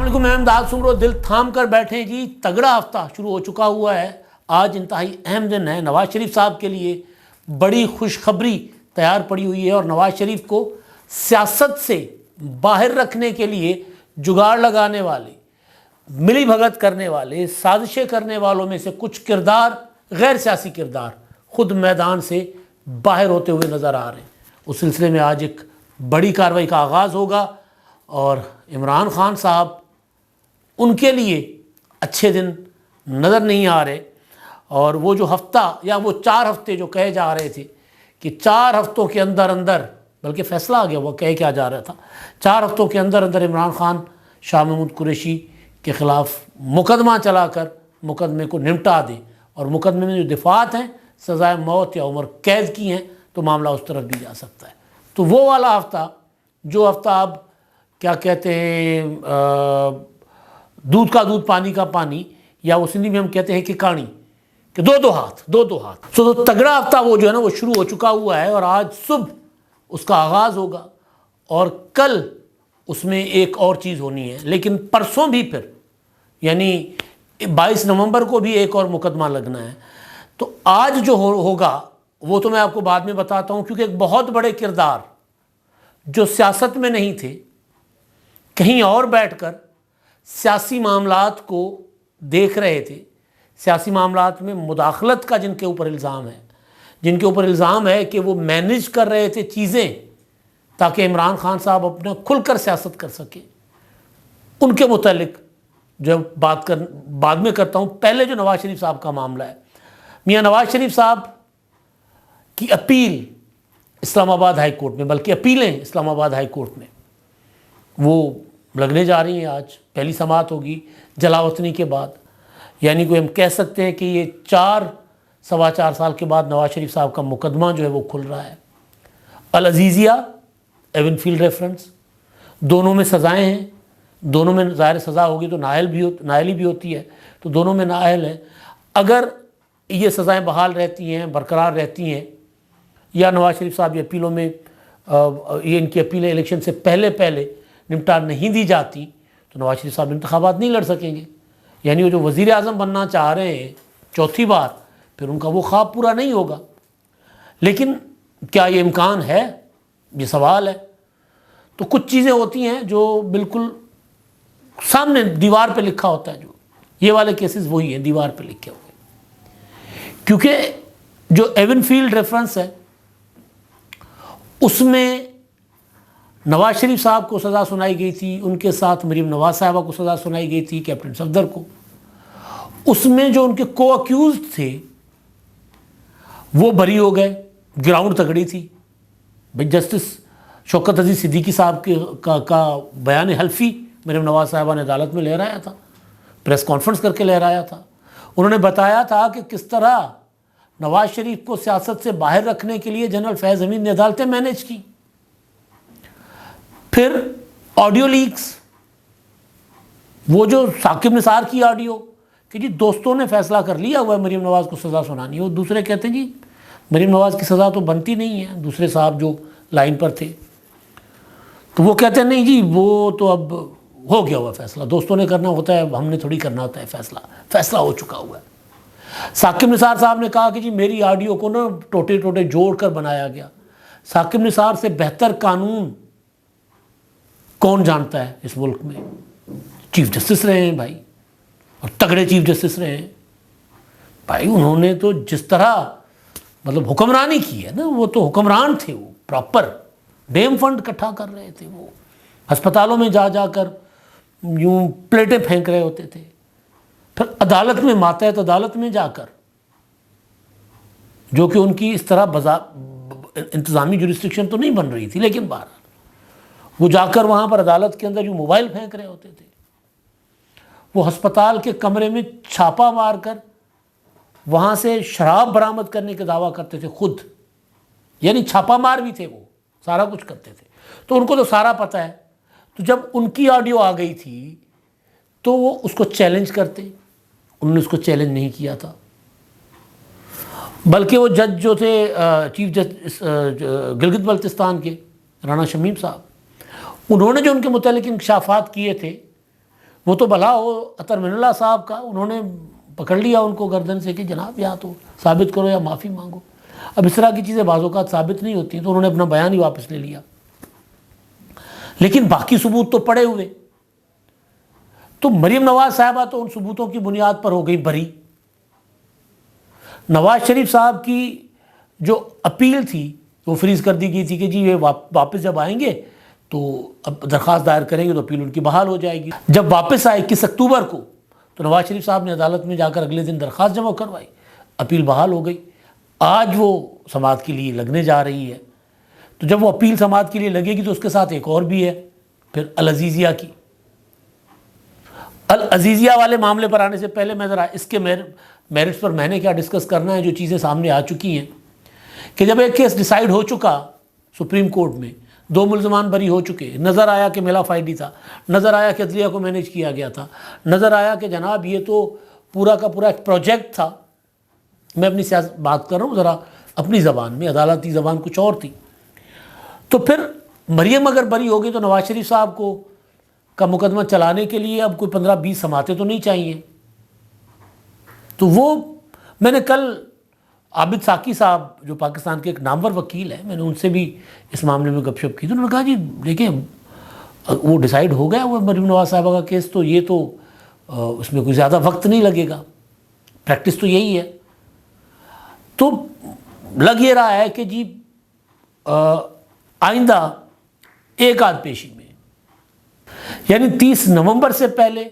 السلام علیکم، میں امداد سمرو، دل تھام کر بیٹھیں جی، تگڑا ہفتہ شروع ہو چکا ہوا ہے۔ آج انتہائی اہم دن ہے نواز شریف صاحب کے لیے، بڑی خوشخبری تیار پڑی ہوئی ہے اور نواز شریف کو سیاست سے باہر رکھنے کے لیے جگاڑ لگانے والے، ملی بھگت کرنے والے، سازشیں کرنے والوں میں سے کچھ کردار، غیر سیاسی کردار، خود میدان سے باہر ہوتے ہوئے نظر آ رہے ہیں۔ اس سلسلے میں آج ایک بڑی کارروائی کا آغاز ہوگا اور عمران خان صاحب، ان کے لیے اچھے دن نظر نہیں آ رہے، اور وہ جو ہفتہ یا وہ 4 ہفتے جو کہے جا رہے تھے کہ 4 ہفتوں کے اندر اندر، بلکہ فیصلہ آ گیا، وہ کہے کیا جا رہا تھا، 4 ہفتوں کے اندر اندر عمران خان شاہ محمود قریشی کے خلاف مقدمہ چلا کر مقدمے کو نمٹا دیں، اور مقدمے میں جو دفعات ہیں سزائے موت یا عمر قید کی ہیں تو معاملہ اس طرف بھی جا سکتا ہے۔ تو وہ والا ہفتہ، جو ہفتہ اب کیا کہتے ہیں، دودھ کا دودھ پانی کا پانی، یا وہ سندھی میں ہم کہتے ہیں کہ کانی، کہ دو ہاتھ۔ تو تگڑا ہفتہ وہ جو ہے نا وہ شروع ہو چکا ہوا ہے، اور آج صبح اس کا آغاز ہوگا، اور کل اس میں ایک اور چیز ہونی ہے، لیکن پرسوں بھی پھر یعنی 22 نومبر کو بھی ایک اور مقدمہ لگنا ہے۔ تو آج جو ہوگا وہ تو میں آپ کو بعد میں بتاتا ہوں، کیونکہ ایک بہت بڑے کردار جو سیاست میں نہیں تھے، کہیں اور بیٹھ کر سیاسی معاملات کو دیکھ رہے تھے، سیاسی معاملات میں مداخلت کا جن کے اوپر الزام ہے کہ وہ مینیج کر رہے تھے چیزیں تاکہ عمران خان صاحب اپنا کھل کر سیاست کر سکیں، ان کے متعلق جو بعد میں کرتا ہوں۔ پہلے جو نواز شریف صاحب کا معاملہ ہے، میاں نواز شریف صاحب کی اپیل اسلام آباد ہائی کورٹ میں، بلکہ اپیلیں اسلام آباد ہائی کورٹ میں وہ لگنے جا رہی ہیں۔ آج پہلی سماعت ہوگی جلاوطنی کے بعد، یعنی کوئی ہم کہہ سکتے ہیں کہ یہ 4 سال کے بعد نواز شریف صاحب کا مقدمہ جو ہے وہ کھل رہا ہے۔ العزیزیہ، ایون فیلڈ ریفرنس، دونوں میں سزائیں ہیں، دونوں میں ظاہر سزا ہوگی تو نااہلی بھی ہوتی ہے، تو دونوں میں نااہل ہیں۔ اگر یہ سزائیں بحال رہتی ہیں، برقرار رہتی ہیں، یا نواز شریف صاحب یہ اپیلوں میں یہ ان کی اپیلیں الیکشن سے پہلے نمٹا نہیں دی جاتی، تو نواز شریف صاحب انتخابات نہیں لڑ سکیں گے، یعنی وہ جو وزیر اعظم بننا چاہ رہے ہیں 4تھی بار، پھر ان کا وہ خواب پورا نہیں ہوگا۔ لیکن کیا یہ امکان ہے؟ یہ سوال ہے۔ تو کچھ چیزیں ہوتی ہیں جو بالکل سامنے دیوار پہ لکھا ہوتا ہے، جو یہ والے کیسز وہی ہیں، دیوار پہ لکھے ہوئے، کیونکہ جو ایون فیلڈ ریفرنس ہے اس میں نواز شریف صاحب کو سزا سنائی گئی تھی، ان کے ساتھ مریم نواز صاحبہ کو سزا سنائی گئی تھی، کیپٹن صفدر کو۔ اس میں جو ان کے کو اکیوزڈ تھے وہ بری ہو گئے، گراؤنڈ تگڑی تھی۔ جسٹس شوکت عزیز صدیقی صاحب کا بیان حلفی مریم نواز صاحبہ نے عدالت میں لہرایا تھا، پریس کانفرنس کر کے لہرایا تھا۔ انہوں نے بتایا تھا کہ کس طرح نواز شریف کو سیاست سے باہر رکھنے کے لیے جنرل فیض حمید نے عدالتیں مینیج کی۔ پھر آڈیو لیکس، وہ جو ثاقب نثار کی آڈیو کہ جی دوستوں نے فیصلہ کر لیا ہوا ہے مریم نواز کو سزا سنانی ہے، وہ دوسرے کہتے ہیں جی مریم نواز کی سزا تو بنتی نہیں ہے، دوسرے صاحب جو لائن پر تھے، تو وہ کہتے ہیں نہیں جی وہ تو اب ہو گیا ہوا فیصلہ، دوستوں نے کرنا ہوتا ہے، ہم نے تھوڑی کرنا ہوتا ہے، فیصلہ ہو چکا ہوا ہے۔ ثاقب نثار صاحب نے کہا کہ جی میری آڈیو کو نا ٹوٹے جوڑ کر بنایا گیا۔ ثاقب نثار سے بہتر قانون کون جانتا ہے اس ملک میں؟ چیف جسٹس رہے ہیں بھائی، اور تگڑے چیف جسٹس رہے ہیں بھائی۔ انہوں نے تو جس طرح مطلب حکمرانی کی ہے نا، وہ تو حکمران تھے، وہ پراپر ڈیم فنڈ اکٹھا کر رہے تھے، وہ ہسپتالوں میں جا کر یوں پلیٹیں پھینک رہے ہوتے تھے، پھر عدالت میں، ماتحت عدالت میں جا کر، جو کہ ان کی اس طرح انتظامی جورسڈکشن تو نہیں بن رہی تھی، لیکن بہرحال وہ جا کر وہاں پر عدالت کے اندر جو موبائل پھینک رہے ہوتے تھے، وہ ہسپتال کے کمرے میں چھاپا مار کر وہاں سے شراب برآمد کرنے کے دعویٰ کرتے تھے خود، یعنی چھاپا مار بھی تھے، وہ سارا کچھ کرتے تھے، تو ان کو تو سارا پتہ ہے۔ تو جب ان کی آڈیو آ گئی تھی تو وہ اس کو چیلنج کرتے، انہوں نے اس کو چیلنج نہیں کیا تھا، بلکہ وہ جج جو تھے چیف جسٹس گلگت بلتستان کے رانا شمیم صاحب، انہوں نے جو ان کے متعلق انکشافات کیے تھے وہ تو بھلا ہو عطر من اللہ صاحب کا، انہوں نے پکڑ لیا ان کو گردن سے کہ جناب یا تو ثابت کرو یا معافی مانگو. اب اس طرح کی چیزیں بعض اوقات ثابت نہیں ہوتی، تو انہوں نے اپنا بیان ہی واپس لے لیا. لیکن باقی ثبوت تو پڑے ہوئے. تو مریم نواز صاحبہ تو ان ثبوتوں کی بنیاد پر ہو گئی بری. نواز شریف صاحب کی جو اپیل تھی وہ فریز کر دی گئی تھی کہ جی یہ واپس جب آئیں گے تو اب درخواست دائر کریں گے تو اپیل ان کی بحال ہو جائے گی. جب واپس آئے 21 اکتوبر کو تو نواز شریف صاحب نے عدالت میں جا کر اگلے دن درخواست جمع کروائی، اپیل بحال ہو گئی. آج وہ سماعت کے لیے لگنے جا رہی ہے. تو جب وہ اپیل سماعت کے لیے لگے گی تو اس کے ساتھ ایک اور بھی ہے پھر العزیزیہ کی. العزیزیہ والے معاملے پر آنے سے پہلے میں ذرا اس کے میرٹس پر میں نے کیا ڈسکس کرنا ہے. جو چیزیں سامنے آ چکی ہیں کہ جب ایک کیس ڈیسائیڈ ہو چکا سپریم کورٹ میں، 2 ملزمان بری ہو چکے، نظر آیا کہ میلا فائڈی تھا، نظر آیا کہ عدلیہ کو مینیج کیا گیا تھا، نظر آیا کہ جناب یہ تو پورا کا پورا ایک پروجیکٹ تھا. میں اپنی سیاست بات کر رہا ہوں ذرا اپنی زبان میں، عدالتی زبان کچھ اور تھی. تو پھر مریم اگر بری ہوگی تو نواز شریف صاحب کو کا مقدمہ چلانے کے لیے اب کوئی 15-20 سماعتیں تو نہیں چاہیے. تو وہ میں نے کل عابد ساکی صاحب جو پاکستان کے ایک نامور وکیل ہیں، میں نے ان سے بھی اس معاملے میں گپ شپ کی. تو انہوں نے کہا جی دیکھیں وہ ڈیسائیڈ ہو گیا وہ مریم نواز صاحبہ کا کیس، تو یہ تو اس میں کوئی زیادہ وقت نہیں لگے گا، پریکٹس تو یہی ہے. تو لگ یہ رہا ہے کہ جی آئندہ ایک آدھ پیشی میں یعنی 30 نومبر سے پہلے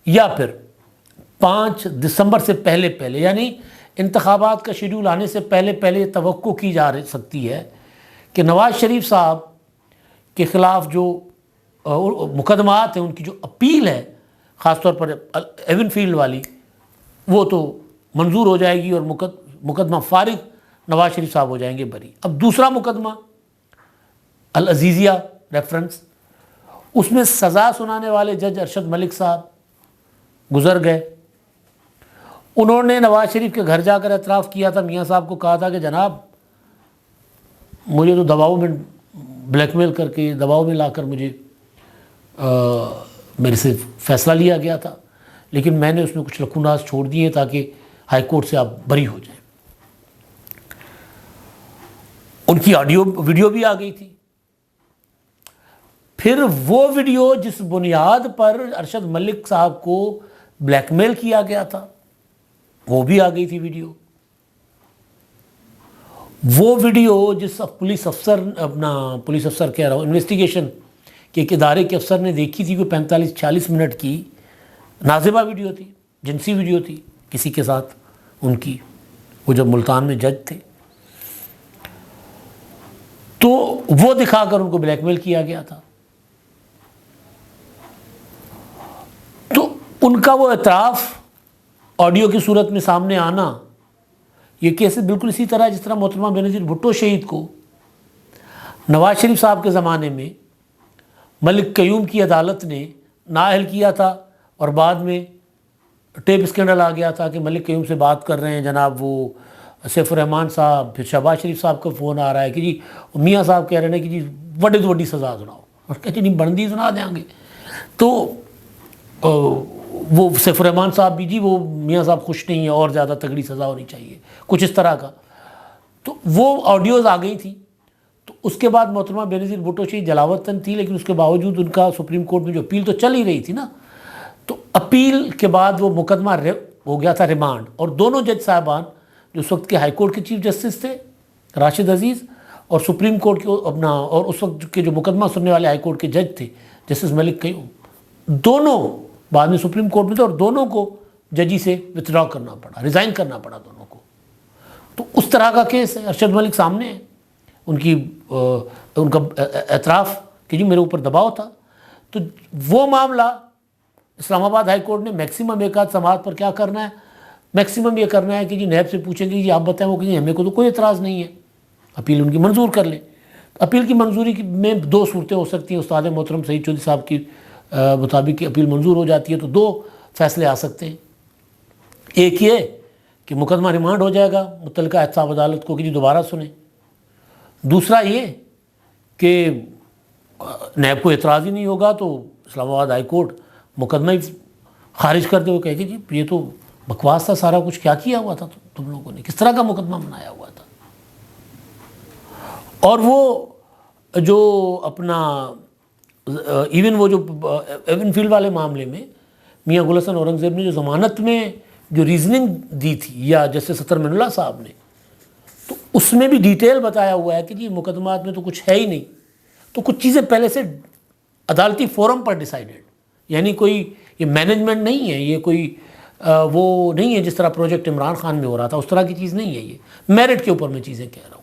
یا پھر 5 دسمبر سے پہلے یعنی انتخابات کا شیڈول آنے سے پہلے توقع کی جا سکتی ہے کہ نواز شریف صاحب کے خلاف جو مقدمات ہیں ان کی جو اپیل ہے خاص طور پر ایون فیلڈ والی وہ تو منظور ہو جائے گی اور مقدمہ فارغ، نواز شریف صاحب ہو جائیں گے بری. اب دوسرا مقدمہ العزیزیہ ریفرنس، اس میں سزا سنانے والے جج ارشد ملک صاحب گزر گئے. انہوں نے نواز شریف کے گھر جا کر اعتراف کیا تھا، میاں صاحب کو کہا تھا کہ جناب مجھے تو دباؤ میں بلیک میل کر کے دباؤ میں لا کر مجھے میرے سے فیصلہ لیا گیا تھا، لیکن میں نے اس میں کچھ لکونات چھوڑ دیے تاکہ ہائی کورٹ سے آپ بری ہو جائیں. ان کی آڈیو ویڈیو بھی آ گئی تھی. پھر وہ ویڈیو جس بنیاد پر ارشد ملک صاحب کو بلیک میل کیا گیا تھا وہ بھی آ گئی تھی ویڈیو. وہ ویڈیو جس پولیس افسر کہہ رہا ہوں انویسٹیگیشن کے ایک ادارے کے افسر نے دیکھی تھی، کوئی 45-46 منٹ کی نازبہ ویڈیو تھی، جنسی ویڈیو تھی کسی کے ساتھ ان کی، وہ جب ملتان میں جج تھے. تو وہ دکھا کر ان کو بلیک میل کیا گیا تھا. تو ان کا وہ اعتراف آڈیو کی صورت میں سامنے آنا، یہ کیسے بالکل اسی طرح جس طرح محترمہ بینظیر بھٹو شہید کو نواز شریف صاحب کے زمانے میں ملک قیوم کی عدالت نے نااہل کیا تھا اور بعد میں ٹیپ اسکینڈل آ گیا تھا کہ ملک قیوم سے بات کر رہے ہیں جناب وہ سیف الرحمان صاحب، پھر شہباز شریف صاحب کا فون آ رہا ہے کہ جی میاں صاحب کہہ رہے ہیں کہ جی وڈے تو وڈی سزا سناؤ، اور کہتے نہیں بندی سنا دیں گے. تو وہ سیف الرحمان صاحب بھی جی وہ میاں صاحب خوش نہیں ہیں اور زیادہ تگڑی سزا ہونی چاہیے، کچھ اس طرح کا. تو وہ آڈیوز آ گئی تھیں. تو اس کے بعد محترمہ بینظیر بھٹو شہید جلاوطن تھی، لیکن اس کے باوجود ان کا سپریم کورٹ میں جو اپیل تو چل ہی رہی تھی نا، تو اپیل کے بعد وہ مقدمہ ہو گیا تھا ریمانڈ. اور دونوں جج صاحبان جو اس وقت کے ہائی کورٹ کے چیف جسٹس تھے راشد عزیز، اور سپریم کورٹ کے اور اس وقت کے جو مقدمہ سننے والے ہائی کورٹ کے جج تھے جسٹس ملک قیوم، دونوں بعد میں سپریم کورٹ میں تھے اور دونوں کو ججی سے وتھڈرا کرنا پڑا، ریزائن کرنا پڑا دونوں کو. تو اس طرح کا کیس ہے. ارشد ملک سامنے ہے، ان کا اعتراف کہ جی میرے اوپر دباؤ تھا. تو وہ معاملہ اسلام آباد ہائی کورٹ نے میکسیمم ایک آدھ سماعت پر کیا کرنا ہے، میکسیمم یہ کرنا ہے کہ جی نیب سے پوچھیں گے جی آپ بتائیں، وہ کہ ہمیں کو تو کوئی اعتراض نہیں ہے، اپیل ان کی منظور کر لیں. اپیل کی منظوری میں 2 صورتیں ہو سکتی ہیں. استاد محترم سعید چودھری صاحب کی مطابق کی اپیل منظور ہو جاتی ہے تو 2 فیصلے آ سکتے ہیں. ایک یہ کہ مقدمہ ریمانڈ ہو جائے گا متعلقہ احتساب عدالت کو کہ جی دوبارہ سنیں. دوسرا یہ کہ نیب کو اعتراض ہی نہیں ہوگا تو اسلام آباد ہائی کورٹ مقدمہ ہی خارج کرتے ہوئے کہے کہ جی یہ تو بکواس تھا سارا کچھ، کیا ہوا تھا تم لوگوں نے، کس طرح کا مقدمہ بنایا ہوا تھا. اور وہ جو اپنا ایون وہ جو ایون فیلڈ والے معاملے میں میاں گل حسن اورنگزیب نے جو ضمانت میں جو ریزننگ دی تھی، یا جیسے ستر من اللہ صاحب نے، تو اس میں بھی ڈیٹیل بتایا ہوا ہے کہ جی مقدمات میں تو کچھ ہے ہی نہیں، تو کچھ چیزیں پہلے سے عدالتی فورم پر ڈیسائیڈڈ، یعنی کوئی یہ مینجمنٹ نہیں ہے، یہ کوئی وہ نہیں ہے جس طرح پروجیکٹ عمران خان میں ہو رہا تھا، اس طرح کی چیز نہیں ہے، یہ میرٹ کے اوپر میں چیزیں کہہ رہا ہوں.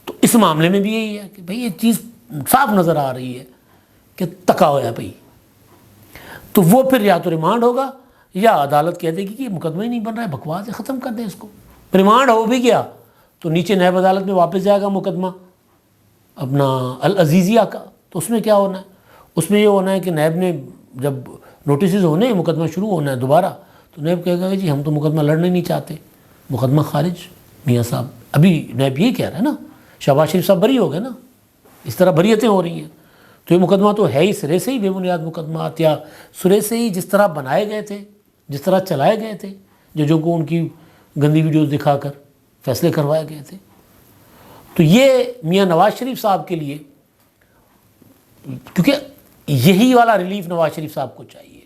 تو اس معاملے میں بھی یہی ہے کہ بھئی یہ چیز صاف نظر آ رہی ہے کہ تکا ہوا ہے بھئی. تو وہ پھر یا تو ریمانڈ ہوگا یا عدالت کہہ دے گی کہ یہ مقدمہ ہی نہیں بن رہا ہے، بکواس ہے، ختم کر دیں اس کو. ریمانڈ ہو بھی گیا تو نیچے نیب عدالت میں واپس جائے گا مقدمہ اپنا العزیزیہ کا. تو اس میں کیا ہونا ہے؟ اس میں یہ ہونا ہے کہ نیب نے جب نوٹسز ہونے ہیں، مقدمہ شروع ہونا ہے دوبارہ، تو نیب کہے گا کہ جی ہم تو مقدمہ لڑنے نہیں چاہتے، مقدمہ خارج. میاں صاحب ابھی نیب یہی کہہ رہا ہے نا، شہباز شریف صاحب بری ہو گئے نا، اس طرح بریتیں ہو رہی ہیں. تو یہ مقدمہ تو ہے ہی سرے سے ہی بے بنیاد مقدمات، یا سرے سے ہی جس طرح بنائے گئے تھے، جس طرح چلائے گئے تھے، ججوں کو ان کی گندی ویڈیوز دکھا کر فیصلے کروائے گئے تھے. تو یہ میاں نواز شریف صاحب کے لیے، کیونکہ یہی والا ریلیف نواز شریف صاحب کو چاہیے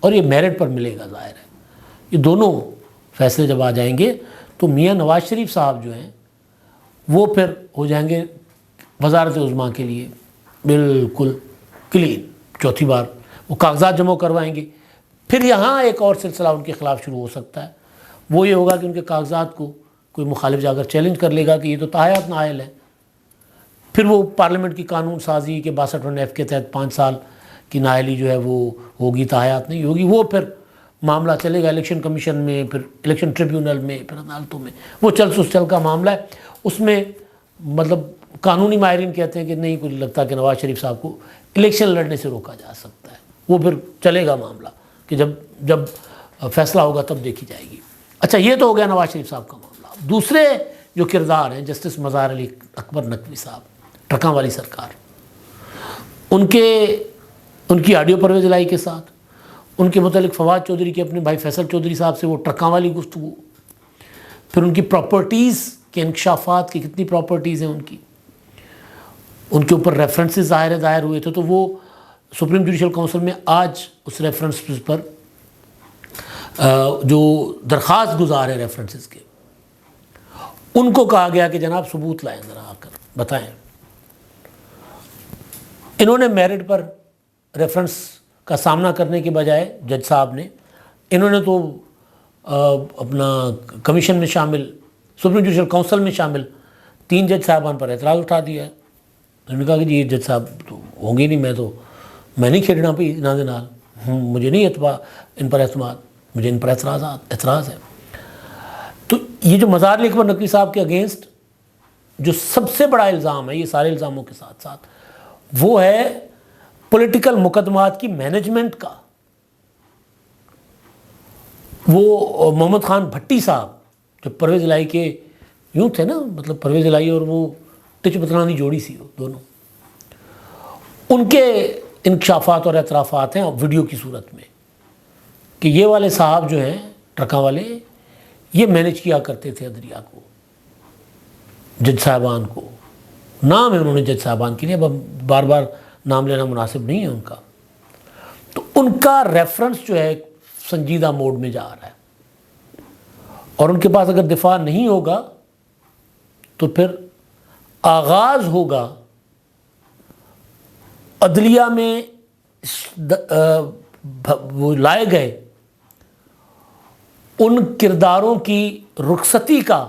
اور یہ میرٹ پر ملے گا، ظاہر ہے. یہ دونوں فیصلے جب آ جائیں گے تو میاں نواز شریف صاحب جو ہیں وہ پھر ہو جائیں گے وزارت عظمیٰ کے لیے بالکل کلین. چوتھی بار وہ کاغذات جمع کروائیں گے. پھر یہاں ایک اور سلسلہ ان کے خلاف شروع ہو سکتا ہے. وہ یہ ہوگا کہ ان کے کاغذات کو کوئی مخالف جا کر چیلنج کر لے گا کہ یہ تو تاحیات نااہل ہے. پھر وہ پارلیمنٹ کی قانون سازی کے 62 کے تحت 5 سال کی نااہلی جو ہے وہ ہوگی، تاحیات نہیں ہوگی. وہ پھر معاملہ چلے گا الیکشن کمیشن میں، پھر الیکشن ٹریبیونل میں، پھر عدالتوں میں. وہ چل کا معاملہ ہے. اس میں مطلب قانونی ماہرین کہتے ہیں کہ نہیں کچھ لگتا کہ نواز شریف صاحب کو الیکشن لڑنے سے روکا جا سکتا ہے. وہ پھر چلے گا معاملہ کہ جب فیصلہ ہوگا تب دیکھی جائے گی. اچھا، یہ تو ہو گیا نواز شریف صاحب کا معاملہ. دوسرے جو کردار ہیں، جسٹس مظہر علی اکبر نقوی صاحب، ٹرکاں والی سرکار، ان کی آڈیو پرویز الہی کے ساتھ ان کے متعلق فواد چودھری کے اپنے بھائی فیصل چودھری صاحب سے وہ ٹرکاں والی گفتگو، پھر ان کی پراپرٹیز کے انکشافات کی کتنی پراپرٹیز ہیں ان کے اوپر ریفرنسز دائر ہوئے تھے. تو وہ سپریم جوڈیشل کونسل میں آج اس ریفرنس پر جو درخواست گزار ہیں ریفرنسز کے، ان کو کہا گیا کہ جناب ثبوت لائیں، ذرا آ کر بتائیں. انہوں نے میرٹ پر ریفرنس کا سامنا کرنے کے بجائے جج صاحب نے، انہوں نے تو اپنا کمیشن میں شامل، سپریم جوڈیشل کونسل میں شامل 3 جج صاحبان پر اعتراض اٹھا دیا ہے. انہوں نے کہا کہ جی یہ جج صاحب تو ہوں گے نہیں، میں نہیں کھیلنا پہ انہاں دے نال، مجھے نہیں ان پر اعتماد، مجھے ان پر اعتراض ہے. تو یہ جو مظہر علی اکبر نقوی صاحب کے اگینسٹ جو سب سے بڑا الزام ہے، یہ سارے الزاموں کے ساتھ ساتھ، وہ ہے پولیٹیکل مقدمات کی مینجمنٹ کا. وہ محمد خان بھٹی صاحب جو پرویز الہی کے یوں تھے نا، مطلب پرویز الہی اور وہ ٹچ پترانی جوڑی سی، وہ دونوں، ان کے انکشافات اور اعترافات ہیں ویڈیو کی صورت میں کہ یہ والے صاحب جو ہیں ٹرکاں والے، یہ مینیج کیا کرتے تھے عدلیہ کو، جج صاحبان کو. نام ہے انہوں نے جج صاحبان کے لیے، اب بار بار نام لینا مناسب نہیں ہے ان کا. تو ان کا ریفرنس جو ہے سنجیدہ موڈ میں جا رہا ہے، اور ان کے پاس اگر دفاع نہیں ہوگا تو پھر آغاز ہوگا عدلیہ میں وہ لائے گئے ان کرداروں کی رخصتی کا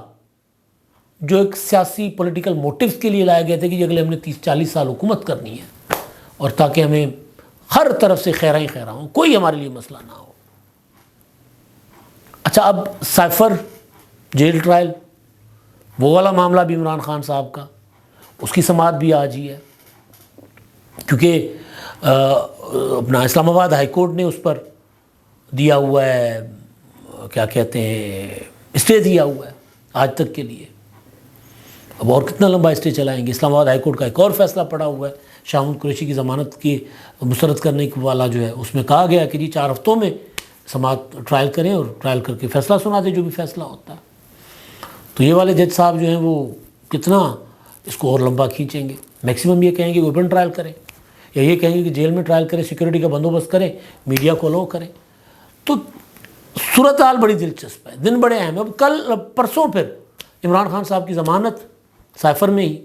جو ایک سیاسی پولیٹیکل موٹیوز کے لیے لائے گئے تھے کہ اگلے ہم نے 30-40 سال حکومت کرنی ہے، اور تاکہ ہمیں ہر طرف سے خیراں ہی خیراں ہوں، کوئی ہمارے لیے مسئلہ نہ ہو. اچھا، اب سائفر جیل ٹرائل، وہ والا معاملہ بھی عمران خان صاحب کا، اس کی سماعت بھی آج ہی ہے، کیونکہ اپنا اسلام آباد ہائی کورٹ نے اس پر دیا ہوا ہے، کیا کہتے ہیں، اسٹے دیا ہوا ہے آج تک کے لیے. اب اور کتنا لمبا اسٹے چلائیں گے؟ اسلام آباد ہائی کورٹ کا ایک اور فیصلہ پڑا ہوا ہے شاہ محمود قریشی کی ضمانت کی مسترد کرنے والا جو ہے، اس میں کہا گیا کہ جی 4 ہفتوں میں سماعت ٹرائل کریں اور ٹرائل کر کے فیصلہ سنا دیں جو بھی فیصلہ ہوتا ہے۔ تو یہ والے جج صاحب جو ہیں وہ کتنا اس کو اور لمبا کھینچیں گے؟ میکسیمم یہ کہیں گے کہ اوپن ٹرائل کریں، یا یہ کہیں گے کہ جیل میں ٹرائل کریں، سیکورٹی کا بندوبست کریں، میڈیا کو الاؤ کریں۔ تو صورتحال بڑی دلچسپ ہے، دن بڑے اہم ہیں۔ اب کل پرسوں پھر عمران خان صاحب کی ضمانت سائفر میں ہی،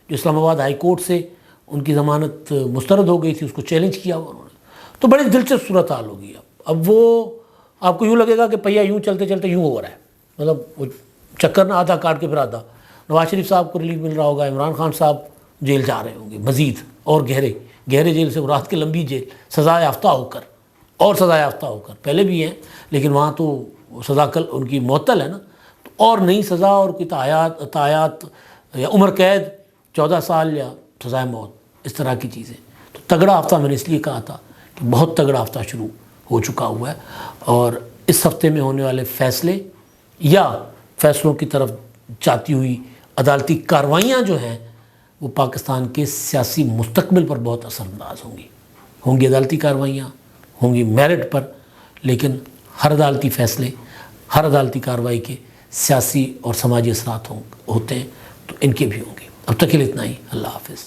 جو اسلام آباد ہائی کورٹ سے ان کی ضمانت مسترد ہو گئی تھی، اس کو چیلنج کیا انہوں نے۔ تو بڑی دلچسپ صورتحال ہوگی اب وہ آپ کو یوں لگے گا کہ پہیہ یوں چلتے چلتے یوں ہو رہا ہے، مطلب وہ چکر نہ آدھا کاٹ کے پھر آدھا۔ نواز شریف صاحب کو ریلیف مل رہا ہوگا، عمران خان صاحب جیل جا رہے ہوں گے مزید، اور گہرے جیل سے مراد کے لمبی جیل، سزا یافتہ ہو کر، اور سزا یافتہ ہو کر پہلے بھی ہیں لیکن وہاں تو سزا کل ان کی معطل ہے نا، تو اور نئی سزا اور کوئی تعیات یا عمر قید 14 سال یا سزائے موت، اس طرح کی چیزیں۔ تو تگڑا ہفتہ میں نے اس لیے کہا تھا کہ بہت تگڑا ہفتہ شروع ہو چکا ہوا ہے، اور اس ہفتے میں ہونے والے فیصلے یا فیصلوں کی طرف جاتی ہوئی عدالتی کارروائیاں جو ہیں وہ پاکستان کے سیاسی مستقبل پر بہت اثر انداز ہوں گی عدالتی کارروائیاں ہوں گی میرٹ پر، لیکن ہر عدالتی فیصلے، ہر عدالتی کارروائی کے سیاسی اور سماجی اثرات ہوتے ہیں، تو ان کے بھی ہوں گے۔ اب تک کے لیے اتنا ہی، اللہ حافظ۔